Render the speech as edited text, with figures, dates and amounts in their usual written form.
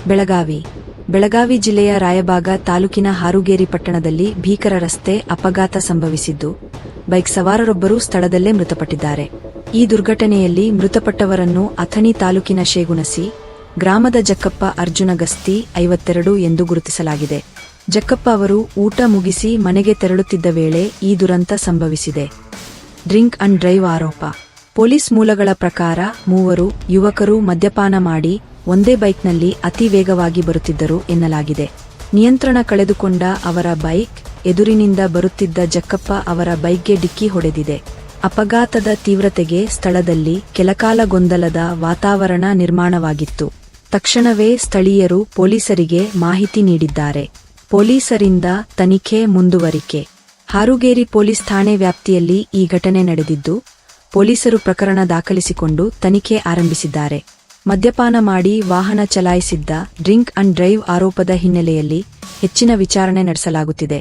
ಬೆಳಗಾವಿ ಜಿಲ್ಲೆಯ ರಾಯಬಾಗ ತಾಲೂಕಿನ ಹಾರುಗೇರಿ ಪಟ್ಟಣದಲ್ಲಿ ಭೀಕರ ರಸ್ತೆ ಅಪಘಾತ ಸಂಭವಿಸಿದ್ದು, ಬೈಕ್ ಸವಾರರೊಬ್ಬರು ಸ್ಥಳದಲ್ಲೇ ಮೃತಪಟ್ಟಿದ್ದಾರೆ. ಈ ದುರ್ಘಟನೆಯಲ್ಲಿ ಮೃತಪಟ್ಟವರನ್ನು ಅಥಣಿ ತಾಲೂಕಿನ ಶೇಗುಣಸಿ ಗ್ರಾಮದ ಜಕ್ಕಪ್ಪ ಅರ್ಜುನ ಗಸ್ತಿ 52 ಎಂದು ಗುರುತಿಸಲಾಗಿದೆ. ಜಕ್ಕಪ್ಪ ಅವರು ಊಟ ಮುಗಿಸಿ ಮನೆಗೆ ತೆರಳುತ್ತಿದ್ದ ವೇಳೆ ಈ ದುರಂತ ಸಂಭವಿಸಿದೆ. ಡ್ರಿಂಕ್ ಅಂಡ್ ಡ್ರೈವ್ ಆರೋಪ. ಪೊಲೀಸ್ ಮೂಲಗಳ ಪ್ರಕಾರ ಮೂವರು ಯುವಕರು ಮದ್ಯಪಾನ ಮಾಡಿ ಒಂದೇ ಬೈಕ್ನಲ್ಲಿ ಅತಿ ವೇಗವಾಗಿ ಬರುತ್ತಿದ್ದರು ಎನ್ನಲಾಗಿದೆ. ನಿಯಂತ್ರಣ ಕಳೆದುಕೊಂಡ ಅವರ ಬೈಕ್ ಎದುರಿನಿಂದ ಬರುತ್ತಿದ್ದ ಜಕ್ಕಪ್ಪ ಅವರ ಬೈಕ್ಗೆ ಡಿಕ್ಕಿ ಹೊಡೆದಿದೆ. ಅಪಘಾತದ ತೀವ್ರತೆಗೆ ಸ್ಥಳದಲ್ಲಿ ಕೆಲಕಾಲ ಗೊಂದಲದ ವಾತಾವರಣ ನಿರ್ಮಾಣವಾಗಿತ್ತು. ತಕ್ಷಣವೇ ಸ್ಥಳೀಯರು ಪೊಲೀಸರಿಗೆ ಮಾಹಿತಿ ನೀಡಿದ್ದಾರೆ. ಪೊಲೀಸರಿಂದ ತನಿಖೆ ಮುಂದುವರಿಕೆ. ಹಾರುಗೇರಿ ಪೊಲೀಸ್ ಠಾಣೆ ವ್ಯಾಪ್ತಿಯಲ್ಲಿ ಈ ಘಟನೆ ನಡೆದಿದ್ದು, ಪೊಲೀಸರು ಪ್ರಕರಣ ದಾಖಲಿಸಿಕೊಂಡು ತನಿಖೆ ಆರಂಭಿಸಿದ್ದಾರೆ. ಮದ್ಯಪಾನ ಮಾಡಿ ವಾಹನ ಚಲಾಯಿಸಿದ್ದ ಡ್ರಿಂಕ್ ಅಂಡ್ ಡ್ರೈವ್ ಆರೋಪದ ಹಿನ್ನೆಲೆಯಲ್ಲಿ ಹೆಚ್ಚಿನ ವಿಚಾರಣೆ ನಡೆಸಲಾಗುತ್ತಿದೆ.